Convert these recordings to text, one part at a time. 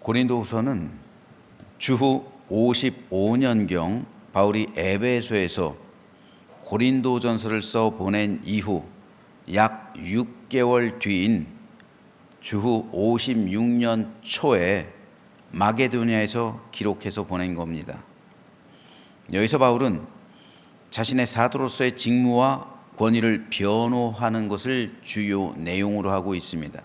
고린도후서는 주후 55년경 바울이 에베소에서 고린도전서를 써 보낸 이후 약 6개월 뒤인 주후 56년 초에 마게도니아에서 기록해서 보낸 겁니다. 여기서 바울은 자신의 사도로서의 직무와 권위를 변호하는 것을 주요 내용으로 하고 있습니다.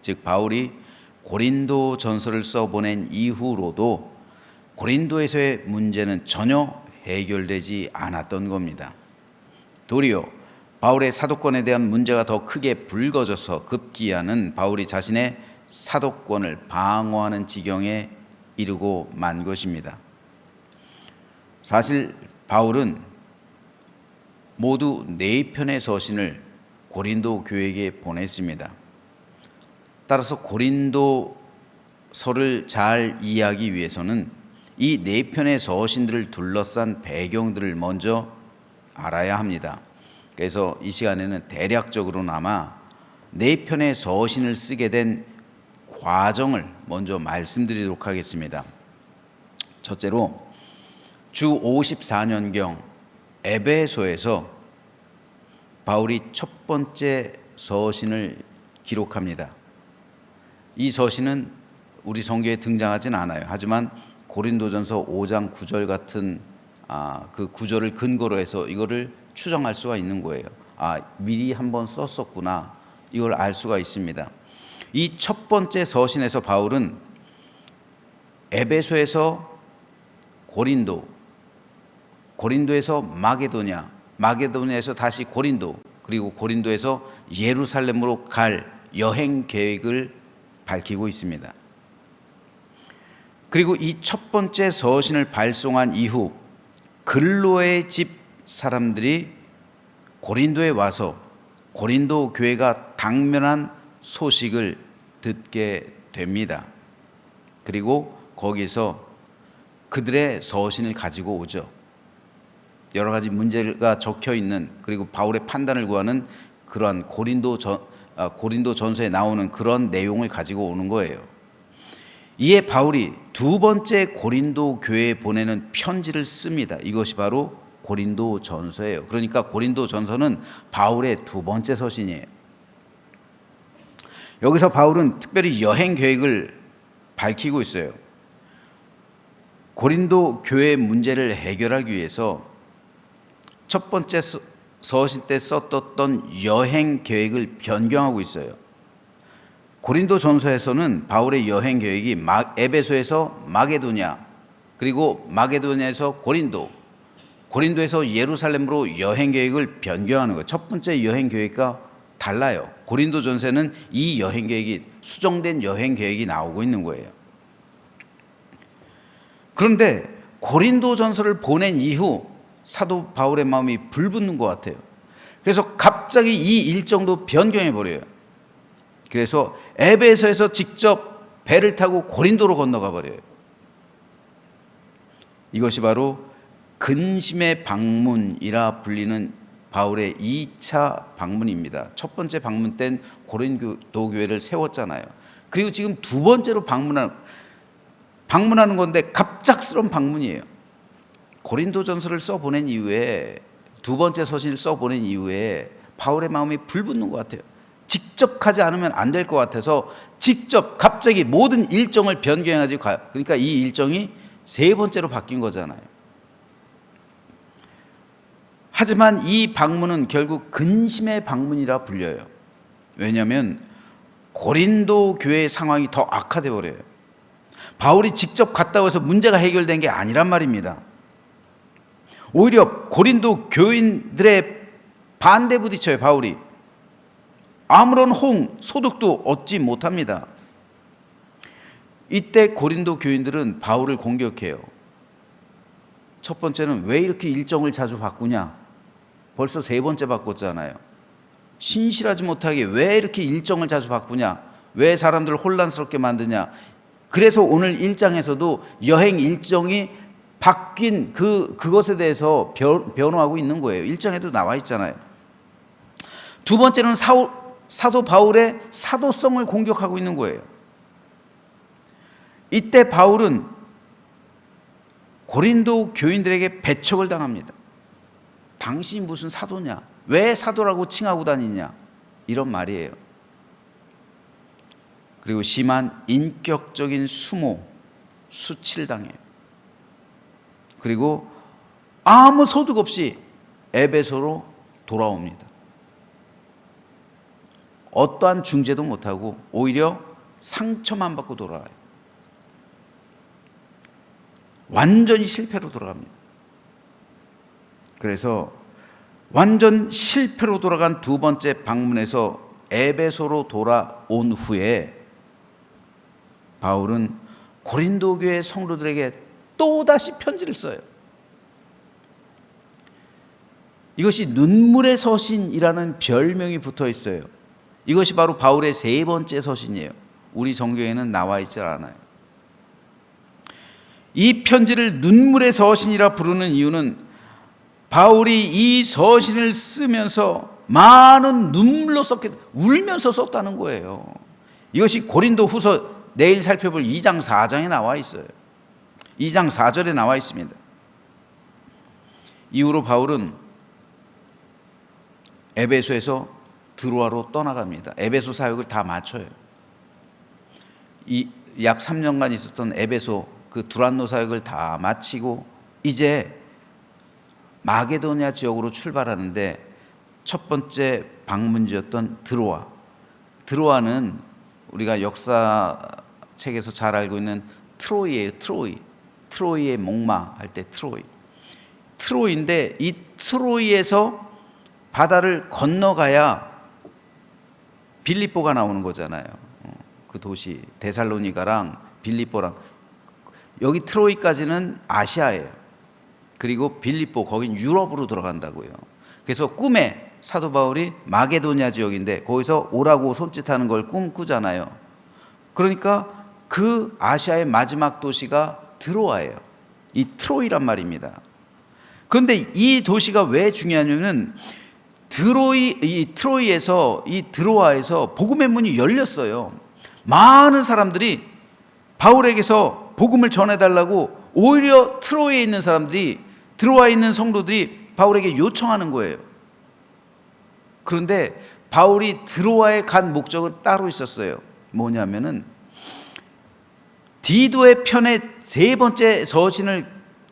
즉 바울이 고린도 전서를 써보낸 이후로도 고린도에서의 문제는 전혀 해결되지 않았던 겁니다. 도리어 바울의 사도권에 대한 문제가 더 크게 불거져서 급기야는 바울이 자신의 사도권을 방어하는 지경에 이르고 만 것입니다. 사실 바울은 모두 4편의 서신을 고린도 교회에게 보냈습니다. 따라서 고린도서를 잘 이해하기 위해서는 이 4편의 서신들을 둘러싼 배경들을 먼저 알아야 합니다. 그래서 이 시간에는 대략적으로나마 4편의 서신을 쓰게 된 과정을 먼저 말씀드리도록 하겠습니다. 첫째로 주 54년경 에베소에서 바울이 첫 번째 서신을 기록합니다. 이 서신은 우리 성경에 등장하진 않아요. 하지만 고린도전서 5장 9절 같은 그 구절을 근거로 해서 이거를 추정할 수가 있는 거예요. 미리 한번 썼었구나. 이걸 알 수가 있습니다. 이 첫 번째 서신에서 바울은 에베소에서 고린도, 고린도에서 마게도냐, 마게도냐에서 다시 고린도, 그리고 고린도에서 예루살렘으로 갈 여행 계획을 밝히고 있습니다. 그리고 이 첫 번째 서신을 발송한 이후 글로의 집 사람들이 고린도에 와서 고린도 교회가 당면한 소식을 듣게 됩니다. 그리고 거기서 그들의 서신을 가지고 오죠. 여러 가지 문제가 적혀 있는, 그리고 바울의 판단을 구하는 그러한 고린도전서에 나오는 그런 내용을 가지고 오는 거예요. 이에 바울이 두 번째 고린도 교회에 보내는 편지를 씁니다. 이것이 바로 고린도전서예요. 그러니까 고린도전서는 바울의 두 번째 서신이에요. 여기서 바울은 특별히 여행 계획을 밝히고 있어요. 고린도 교회의 문제를 해결하기 위해서 첫 번째 서신 때 썼던 여행 계획을 변경하고 있어요. 고린도 전서에서는 바울의 여행 계획이 에베소에서 마게도냐, 그리고 마게도냐에서 고린도, 고린도에서 예루살렘으로 여행 계획을 변경하는 거예요. 첫 번째 여행 계획과 달라요. 고린도 전서에는 이 여행 계획이, 수정된 여행 계획이 나오고 있는 거예요. 그런데 고린도 전서를 보낸 이후 사도 바울의 마음이 불붙는 것 같아요. 그래서 갑자기 이 일정도 변경해 버려요. 그래서 에베소에서 직접 배를 타고 고린도로 건너가 버려요. 이것이 바로 근심의 방문이라 불리는 바울의 2차 방문입니다. 첫 번째 방문 때는 고린도 교회를 세웠잖아요. 그리고 지금 두 번째로 방문하는 건데 갑작스러운 방문이에요. 고린도전서를 써보낸 이후에, 두 번째 서신을 써보낸 이후에 바울의 마음이 불붙는 것 같아요. 직접 가지 않으면 안 될 것 같아서 직접 갑자기 모든 일정을 변경해가지고 가요. 그러니까 이 일정이 세 번째로 바뀐 거잖아요. 하지만 이 방문은 결국 근심의 방문이라 불려요. 왜냐하면 고린도 교회의 상황이 더 악화돼 버려요. 바울이 직접 갔다고 해서 문제가 해결된 게 아니란 말입니다. 오히려 고린도 교인들의 반대 부딪혀요. 바울이 아무런 소득도 얻지 못합니다. 이때 고린도 교인들은 바울을 공격해요. 첫 번째는 왜 이렇게 일정을 자주 바꾸냐? 벌써 세 번째 바꿨잖아요. 신실하지 못하게 왜 이렇게 일정을 자주 바꾸냐? 왜 사람들을 혼란스럽게 만드냐? 그래서 오늘 1장에서도 여행 일정이 바뀐 그것에 대해서 변호하고 있는 거예요. 1장에도 나와 있잖아요. 두 번째는 사도 바울의 사도성을 공격하고 있는 거예요. 이때 바울은 고린도 교인들에게 배척을 당합니다. 당신이 무슨 사도냐? 왜 사도라고 칭하고 다니냐? 이런 말이에요. 그리고 심한 인격적인 수모, 수치를 당해요. 그리고 아무 소득 없이 에베소로 돌아옵니다. 어떠한 중재도 못하고 오히려 상처만 받고 돌아와요. 완전히 실패로 돌아갑니다. 그래서 완전 실패로 돌아간 두 번째 방문에서 에베소로 돌아온 후에 바울은 고린도 교회 성도들에게 또다시 편지를 써요. 이것이 눈물의 서신이라는 별명이 붙어 있어요. 이것이 바로 바울의 세 번째 서신이에요. 우리 성경에는 나와 있지 않아요. 이 편지를 눈물의 서신이라 부르는 이유는 바울이 이 서신을 쓰면서 많은 눈물로 울면서 썼다는 거예요. 이것이 고린도 후서 내일 살펴볼 2장 4장에 나와 있어요. 2장 4절에 나와 있습니다. 이후로 바울은 에베소에서 드로아로 떠나갑니다. 에베소 사역을 다 마쳐요. 약 3년간 있었던 에베소 그 두란노 사역을 다 마치고 이제 마게도냐 지역으로 출발하는데 첫 번째 방문지였던 드로아. 드로아는 우리가 역사책에서 잘 알고 있는 트로이예요. 트로이의 목마 할 때 트로이인데 이 트로이에서 바다를 건너가야 빌립보가 나오는 거잖아요. 그 도시 데살로니가랑 빌립보랑 여기 트로이까지는 아시아예요. 그리고 빌립보 거긴 유럽으로 들어간다고요. 그래서 꿈에 사도 바울이 마게도냐 지역인데 거기서 오라고 손짓하는 걸 꿈꾸잖아요. 그러니까 그 아시아의 마지막 도시가 드로아예요. 이 트로이란 말입니다. 그런데 이 도시가 왜 중요하냐면 트로이에서 이 드로아에서 복음의 문이 열렸어요. 많은 사람들이 바울에게서 복음을 전해달라고 오히려 트로이에 있는 사람들이 드로아에 있는 성도들이 바울에게 요청하는 거예요. 그런데 바울이 드로아에 간 목적은 따로 있었어요. 뭐냐면은 디도의 편의 세 번째 서신을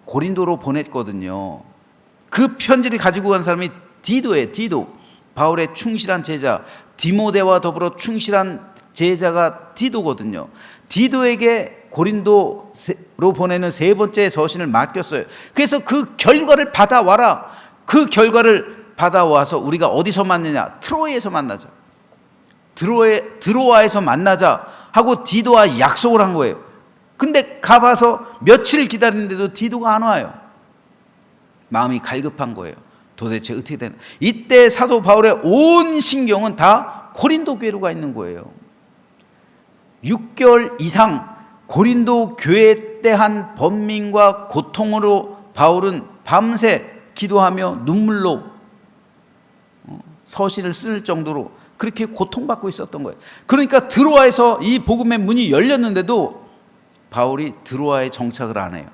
고린도로 보냈거든요. 그 편지를 가지고 간 사람이 디도예요. 디도. 바울의 충실한 제자, 디모데와 더불어 충실한 제자가 디도거든요. 디도에게 고린도로 보내는 세 번째 서신을 맡겼어요. 그래서 그 결과를 받아와라. 그 결과를 받아와서 우리가 어디서 만나냐? 트로이에서 만나자. 드로아에서 만나자 하고 디도와 약속을 한 거예요. 근데 가봐서 며칠 기다리는데도 디도가 안 와요. 마음이 갈급한 거예요. 도대체 어떻게 되나? 이때 사도 바울의 온 신경은 다 고린도 교회로 가 있는 거예요. 6개월 이상 고린도 교회에 대한 번민과 고통으로 바울은 밤새 기도하며 눈물로 서신을 쓸 정도로 그렇게 고통받고 있었던 거예요. 그러니까 드로아에서 이 복음의 문이 열렸는데도 바울이 드로아에 정착을 안 해요.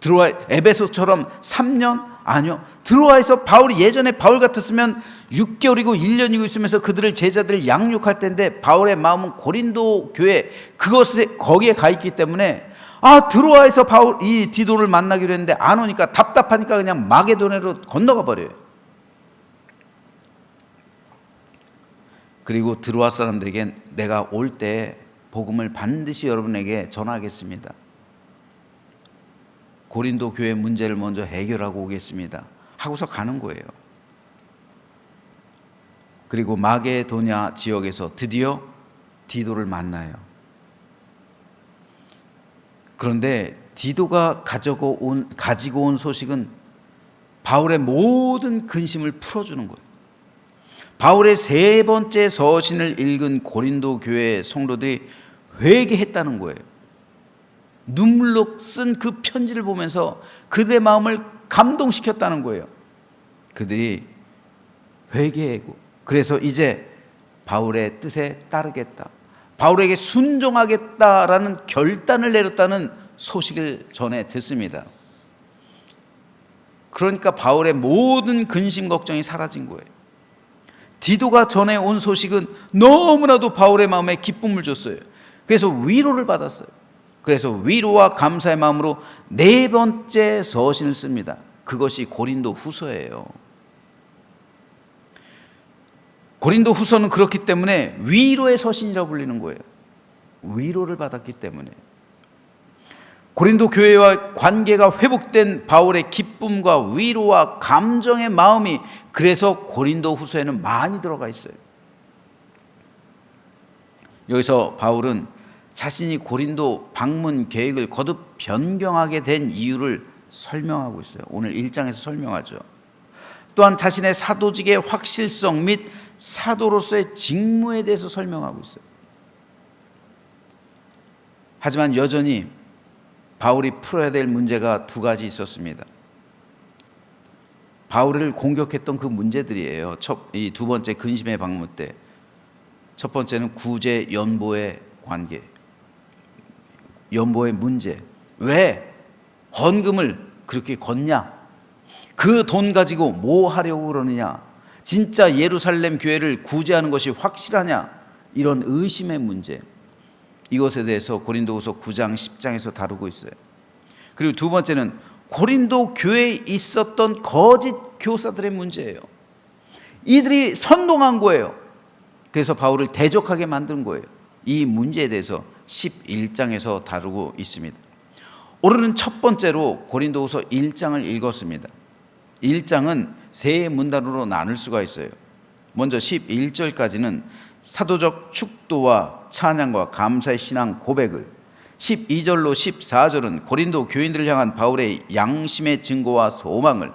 드로아 에베소처럼 3년? 아니요. 드로아에서 바울이 예전에 바울 같았으면 6개월이고 1년이고 있으면서 그들을 제자들을 양육할 텐데 바울의 마음은 고린도 교회 거기에 가 있기 때문에 드로아에서 바울 이 디도를 만나기로 했는데 안 오니까 답답하니까 그냥 마게도냐로 건너가 버려요. 그리고 드로아 사람들에게 내가 올 때 복음을 반드시 여러분에게 전하겠습니다. 고린도 교회 문제를 먼저 해결하고 오겠습니다. 하고서 가는 거예요. 그리고 마게도냐 지역에서 드디어 디도를 만나요. 그런데 디도가 가지고 온 소식은 바울의 모든 근심을 풀어주는 거예요. 바울의 세 번째 서신을 읽은 고린도 교회 성도들이 회개했다는 거예요. 눈물로 쓴 그 편지를 보면서 그들의 마음을 감동시켰다는 거예요. 그들이 회개하고 그래서 이제 바울의 뜻에 따르겠다. 바울에게 순종하겠다라는 결단을 내렸다는 소식을 전해 듣습니다. 그러니까 바울의 모든 근심 걱정이 사라진 거예요. 디도가 전해온 소식은 너무나도 바울의 마음에 기쁨을 줬어요. 그래서 위로를 받았어요. 그래서 위로와 감사의 마음으로 네 번째 서신을 씁니다. 그것이 고린도 후서예요. 고린도 후서는 그렇기 때문에 위로의 서신이라고 불리는 거예요. 위로를 받았기 때문에. 고린도 교회와 관계가 회복된 바울의 기쁨과 위로와 감정의 마음이 그래서 고린도 후서에는 많이 들어가 있어요. 여기서 바울은 자신이 고린도 방문 계획을 거듭 변경하게 된 이유를 설명하고 있어요. 오늘 1장에서 설명하죠. 또한 자신의 사도직의 확실성 및 사도로서의 직무에 대해서 설명하고 있어요. 하지만 여전히 바울이 풀어야 될 문제가 두 가지 있었습니다. 바울을 공격했던 그 문제들이에요. 이 두 번째 근심의 방문 때. 첫 번째는 구제 연보의 관계. 연보의 문제. 왜 헌금을 그렇게 걷냐? 그 돈 가지고 뭐 하려고 그러느냐? 진짜 예루살렘 교회를 구제하는 것이 확실하냐? 이런 의심의 문제. 이것에 대해서 고린도후서 9장 10장에서 다루고 있어요. 그리고 두 번째는 고린도 교회에 있었던 거짓 교사들의 문제예요. 이들이 선동한 거예요. 그래서 바울을 대적하게 만든 거예요. 이 문제에 대해서 11장에서 다루고 있습니다. 오늘은 첫 번째로 고린도후서 1장을 읽었습니다. 1장은 세 문단으로 나눌 수가 있어요. 먼저 11절까지는 사도적 축도와 찬양과 감사의 신앙 고백을, 12절로 14절은 고린도 교인들을 향한 바울의 양심의 증거와 소망을,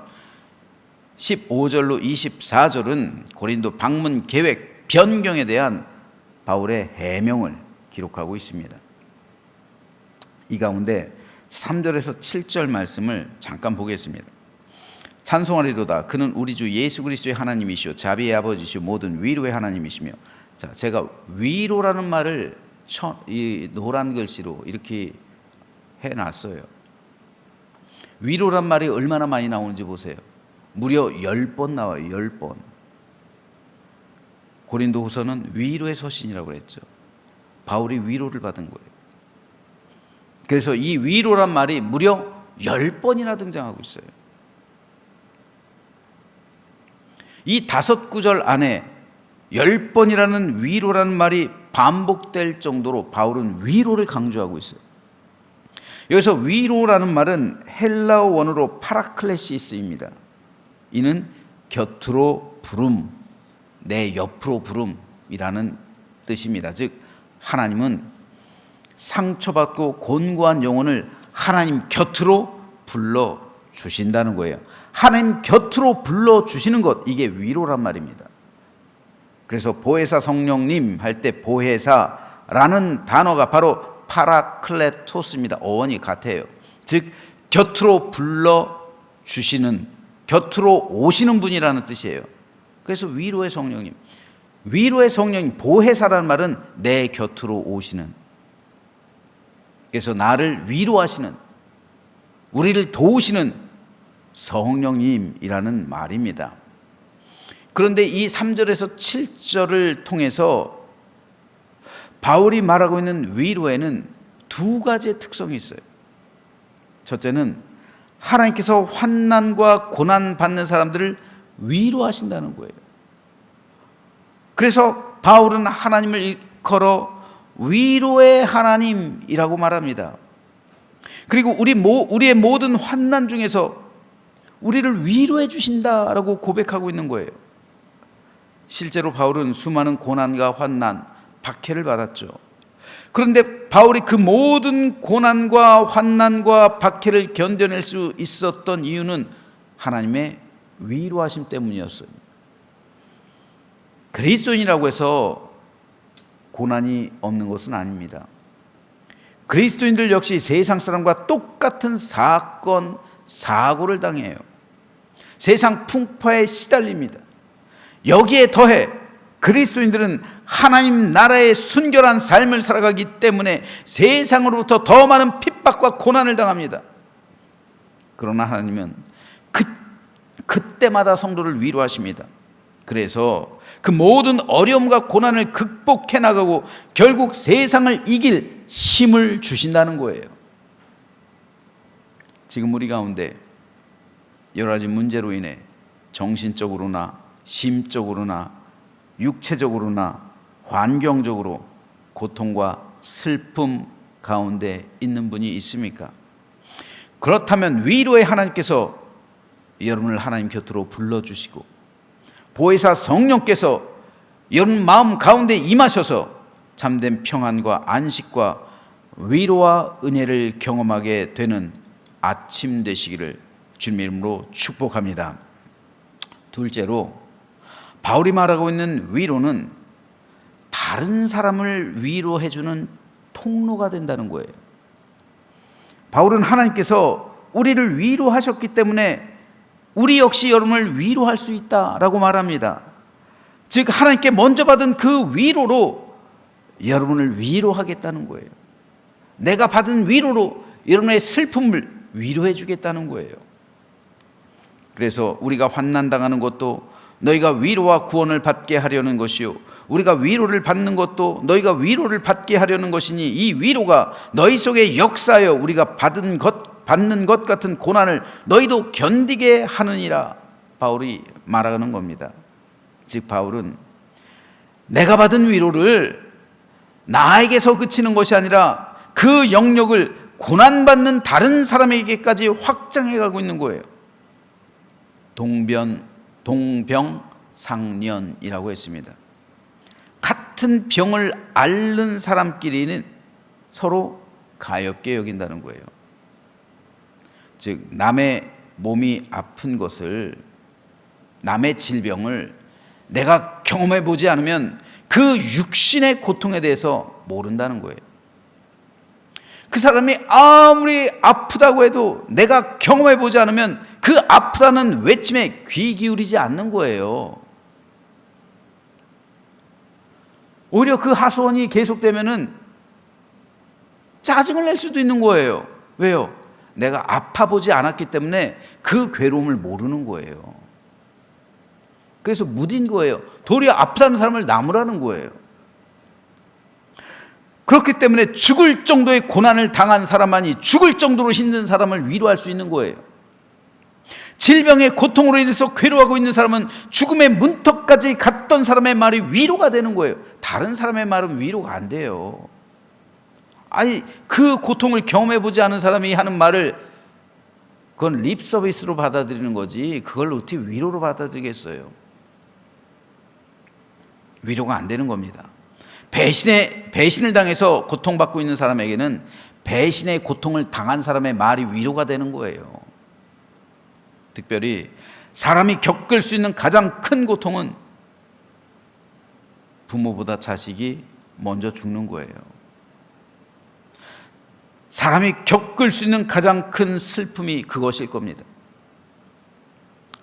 15절로 24절은 고린도 방문 계획 변경에 대한 바울의 해명을 기록하고 있습니다. 이 가운데 3절에서 7절 말씀을 잠깐 보겠습니다. 찬송하리로다. 그는 우리 주 예수 그리스도의 하나님이시오 자비의 아버지시오 모든 위로의 하나님이시며. 자, 제가 위로라는 말을 이 노란 글씨로 이렇게 해놨어요. 위로란 말이 얼마나 많이 나오는지 보세요. 무려 10번 나와요. 10번. 고린도후서는 위로의 서신이라고 그랬죠. 바울이 위로를 받은 거예요. 그래서 이 위로란 말이 무려 10번이나 등장하고 있어요. 이 5구절 안에 10번이라는 위로라는 말이 반복될 정도로 바울은 위로를 강조하고 있어요. 여기서 위로라는 말은 헬라어 원어로 파라클레시스입니다. 이는 곁으로 부름, 내 옆으로 부름이라는 뜻입니다. 즉 하나님은 상처받고 곤고한 영혼을 하나님 곁으로 불러주신다는 거예요. 하나님 곁으로 불러주시는 것, 이게 위로란 말입니다. 그래서 보혜사 성령님 할 때 보혜사라는 단어가 바로 파라클레토스입니다. 어원이 같아요. 즉 곁으로 불러주시는, 곁으로 오시는 분이라는 뜻이에요. 그래서 위로의 성령님, 위로의 성령님, 보혜사라는 말은 내 곁으로 오시는, 그래서 나를 위로하시는, 우리를 도우시는 성령님이라는 말입니다. 그런데 이 3절에서 7절을 통해서 바울이 말하고 있는 위로에는 두 가지의 특성이 있어요. 첫째는 하나님께서 환난과 고난 받는 사람들을 위로하신다는 거예요. 그래서 바울은 하나님을 일컬어 위로의 하나님이라고 말합니다. 그리고 우리의 모든 환난 중에서 우리를 위로해 주신다라고 고백하고 있는 거예요. 실제로 바울은 수많은 고난과 환난, 박해를 받았죠. 그런데 바울이 그 모든 고난과 환난과 박해를 견뎌낼 수 있었던 이유는 하나님의 위로하심 때문이었어요. 그리스도인이라고 해서 고난이 없는 것은 아닙니다. 그리스도인들 역시 세상 사람과 똑같은 사건, 사고를 당해요. 세상 풍파에 시달립니다. 여기에 더해 그리스도인들은 하나님 나라의 순결한 삶을 살아가기 때문에 세상으로부터 더 많은 핍박과 고난을 당합니다. 그러나 하나님은 그때마다 성도를 위로하십니다. 그래서 그 모든 어려움과 고난을 극복해 나가고 결국 세상을 이길 힘을 주신다는 거예요. 지금 우리 가운데 여러 가지 문제로 인해 정신적으로나 심적으로나 육체적으로나 환경적으로 고통과 슬픔 가운데 있는 분이 있습니까? 그렇다면 위로의 하나님께서 여러분을 하나님 곁으로 불러주시고 보혜사 성령께서 여러분 마음 가운데 임하셔서 참된 평안과 안식과 위로와 은혜를 경험하게 되는 아침 되시기를 주님의 이름으로 축복합니다. 둘째로 바울이 말하고 있는 위로는 다른 사람을 위로해주는 통로가 된다는 거예요. 바울은 하나님께서 우리를 위로하셨기 때문에 우리 역시 여러분을 위로할 수 있다라고 말합니다. 즉 하나님께 먼저 받은 그 위로로 여러분을 위로하겠다는 거예요. 내가 받은 위로로 여러분의 슬픔을 위로해 주겠다는 거예요. 그래서 우리가 환난당하는 것도 너희가 위로와 구원을 받게 하려는 것이요, 우리가 위로를 받는 것도 너희가 위로를 받게 하려는 것이니 이 위로가 너희 속에 역사하여 우리가 받는 것 같은 고난을 너희도 견디게 하느니라 바울이 말하는 겁니다. 즉 바울은 내가 받은 위로를 나에게서 그치는 것이 아니라 그 영역을 고난받는 다른 사람에게까지 확장해 가고 있는 거예요. 동병상련이라고 했습니다. 같은 병을 앓는 사람끼리는 서로 가엾게 여긴다는 거예요. 즉 남의 몸이 아픈 것을, 남의 질병을 내가 경험해 보지 않으면 그 육신의 고통에 대해서 모른다는 거예요. 그 사람이 아무리 아프다고 해도 내가 경험해 보지 않으면 그 아프다는 외침에 귀 기울이지 않는 거예요. 오히려 그 하소연이 계속되면은 짜증을 낼 수도 있는 거예요. 왜요? 내가 아파보지 않았기 때문에 그 괴로움을 모르는 거예요. 그래서 무딘 거예요. 도리어 아프다는 사람을 나무라는 거예요. 그렇기 때문에 죽을 정도의 고난을 당한 사람만이 죽을 정도로 힘든 사람을 위로할 수 있는 거예요. 질병의 고통으로 인해서 괴로워하고 있는 사람은 죽음의 문턱까지 갔던 사람의 말이 위로가 되는 거예요. 다른 사람의 말은 위로가 안 돼요. 아니 그 고통을 경험해보지 않은 사람이 하는 말을 그건 립 서비스로 받아들이는 거지 그걸 어떻게 위로로 받아들이겠어요? 위로가 안 되는 겁니다. 배신을 당해서 고통받고 있는 사람에게는 배신의 고통을 당한 사람의 말이 위로가 되는 거예요. 특별히 사람이 겪을 수 있는 가장 큰 고통은 부모보다 자식이 먼저 죽는 거예요. 사람이 겪을 수 있는 가장 큰 슬픔이 그것일 겁니다.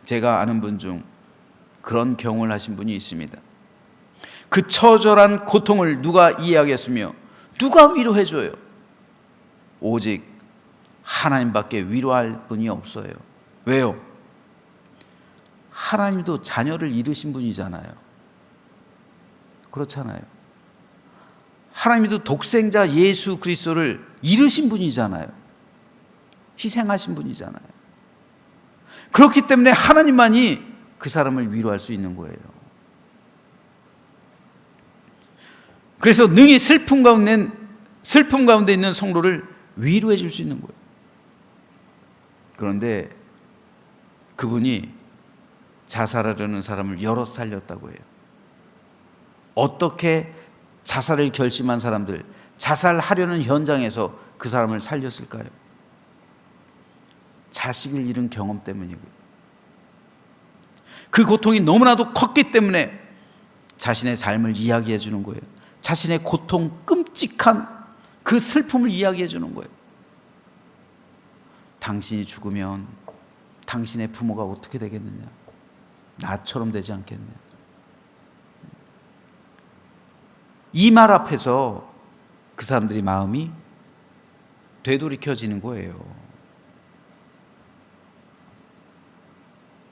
제가 아는 분 중 그런 경험을 하신 분이 있습니다. 그 처절한 고통을 누가 이해하겠으며 누가 위로해줘요? 오직 하나님밖에 위로할 분이 없어요. 왜요? 하나님도 자녀를 잃으신 분이잖아요. 그렇잖아요. 하나님도 독생자 예수 그리스도를 잃으신 분이잖아요. 희생하신 분이잖아요. 그렇기 때문에 하나님만이 그 사람을 위로할 수 있는 거예요. 그래서 능히 슬픔 가운데 있는 성도를 위로해 줄 수 있는 거예요. 그런데 그분이 자살하려는 사람을 여럿 살렸다고 해요. 어떻게 자살을 결심한 사람들, 자살하려는 현장에서 그 사람을 살렸을까요? 자식을 잃은 경험 때문이고요. 그 고통이 너무나도 컸기 때문에 자신의 삶을 이야기해 주는 거예요. 자신의 고통, 끔찍한 그 슬픔을 이야기해 주는 거예요. 당신이 죽으면 당신의 부모가 어떻게 되겠느냐? 나처럼 되지 않겠느냐? 이 말 앞에서 그 사람들이 마음이 되돌이켜지는 거예요.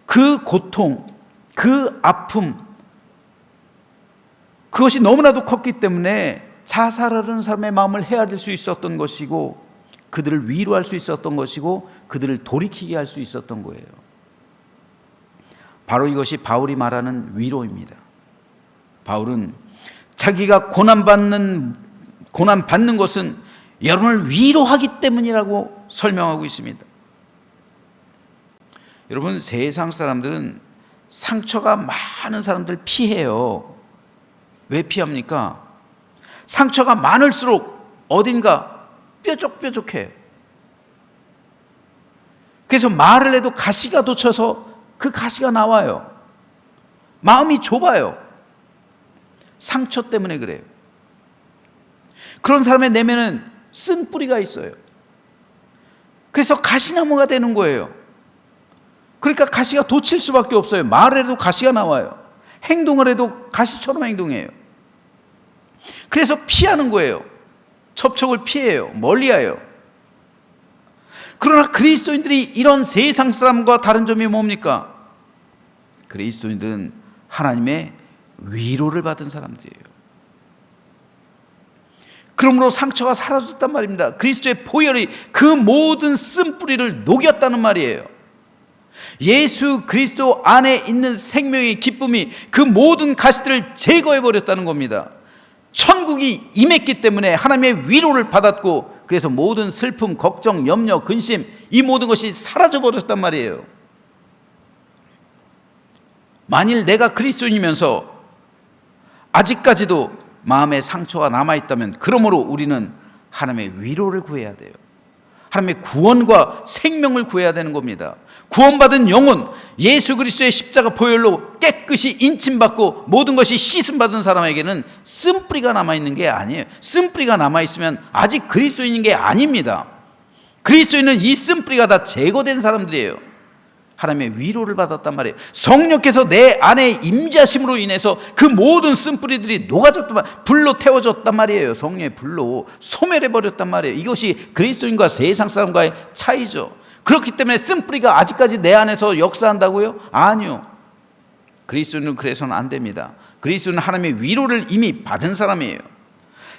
그 고통, 그 아픔, 그것이 너무나도 컸기 때문에 자살하려는 사람의 마음을 헤아릴 수 있었던 것이고, 그들을 위로할 수 있었던 것이고, 그들을 돌이키게 할 수 있었던 거예요. 바로 이것이 바울이 말하는 위로입니다. 바울은 자기가 고난받는 것은 여러분을 위로하기 때문이라고 설명하고 있습니다. 여러분, 세상 사람들은 상처가 많은 사람들 피해요. 왜 피합니까? 상처가 많을수록 어딘가 뾰족뾰족해요. 그래서 말을 해도 가시가 돋쳐서 그 가시가 나와요. 마음이 좁아요. 상처 때문에 그래요. 그런 사람의 내면은 쓴뿌리가 있어요. 그래서 가시나무가 되는 거예요. 그러니까 가시가 돋칠 수밖에 없어요. 말을 해도 가시가 나와요. 행동을 해도 가시처럼 행동해요. 그래서 피하는 거예요. 접촉을 피해요. 멀리해요. 그러나 그리스도인들이 이런 세상 사람과 다른 점이 뭡니까? 그리스도인들은 하나님의 위로를 받은 사람들이에요. 그러므로 상처가 사라졌단 말입니다. 그리스도의 보혈이 그 모든 쓴뿌리를 녹였다는 말이에요. 예수 그리스도 안에 있는 생명의 기쁨이 그 모든 가시들을 제거해 버렸다는 겁니다. 천국이 임했기 때문에 하나님의 위로를 받았고, 그래서 모든 슬픔, 걱정, 염려, 근심, 이 모든 것이 사라져 버렸단 말이에요. 만일 내가 그리스도인이면서 아직까지도 마음에 상처가 남아있다면, 그러므로 우리는 하나님의 위로를 구해야 돼요. 하나님의 구원과 생명을 구해야 되는 겁니다. 구원받은 영혼, 예수 그리스도의 십자가 보혈로 깨끗이 인침받고 모든 것이 씻음받은 사람에게는 쓴뿌리가 남아있는 게 아니에요. 쓴뿌리가 남아있으면 아직 그리스도인인 게 아닙니다. 그리스도인은 이 쓴뿌리가 다 제거된 사람들이에요. 하나님의 위로를 받았단 말이에요. 성령께서 내 안에 임재하심으로 인해서 그 모든 쓴뿌리들이 녹아졌단 말이에요. 불로 태워졌단 말이에요. 성령의 불로 소멸해버렸단 말이에요. 이것이 그리스도인과 세상 사람과의 차이죠. 그렇기 때문에 쓴뿌리가 아직까지 내 안에서 역사한다고요? 아니요. 그리스도인은 그래서는 안 됩니다. 그리스도인은 하나님의 위로를 이미 받은 사람이에요.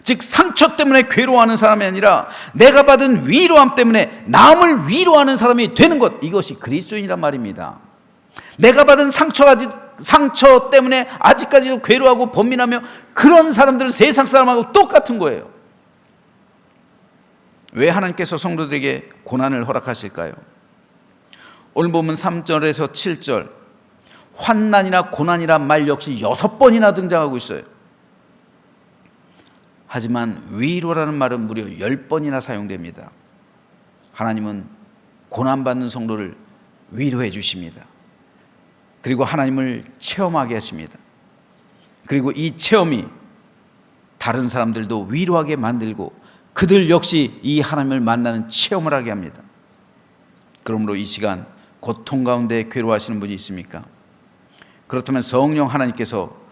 즉 상처 때문에 괴로워하는 사람이 아니라 내가 받은 위로함 때문에 남을 위로하는 사람이 되는 것, 이것이 그리스도인이란 말입니다. 내가 받은 상처 때문에 아직까지도 괴로워하고 번민하며 그런 사람들은 세상 사람하고 똑같은 거예요. 왜 하나님께서 성도들에게 고난을 허락하실까요? 오늘 보면 3절에서 7절 환난이나 고난이란 말 역시 6번이나 등장하고 있어요. 하지만 위로라는 말은 무려 10번이나 사용됩니다. 하나님은 고난받는 성도를 위로해 주십니다. 그리고 하나님을 체험하게 하십니다. 그리고 이 체험이 다른 사람들도 위로하게 만들고 그들 역시 이 하나님을 만나는 체험을 하게 합니다. 그러므로 이 시간 고통 가운데 괴로워하시는 분이 있습니까? 그렇다면 성령 하나님께서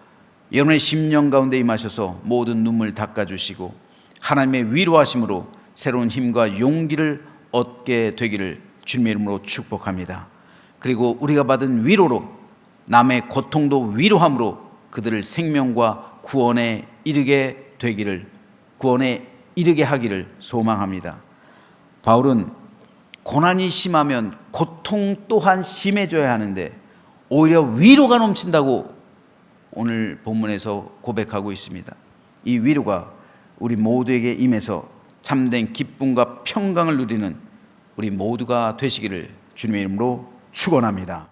여러분의 심령 가운데 임하셔서 모든 눈물 닦아주시고 하나님의 위로하심으로 새로운 힘과 용기를 얻게 되기를 주님의 이름으로 축복합니다. 그리고 우리가 받은 위로로 남의 고통도 위로함으로 그들을 생명과 구원에 이르게 하기를 소망합니다. 바울은 고난이 심하면 고통 또한 심해져야 하는데 오히려 위로가 넘친다고 오늘 본문에서 고백하고 있습니다. 이 위로가 우리 모두에게 임해서 참된 기쁨과 평강을 누리는 우리 모두가 되시기를 주님의 이름으로 축원합니다.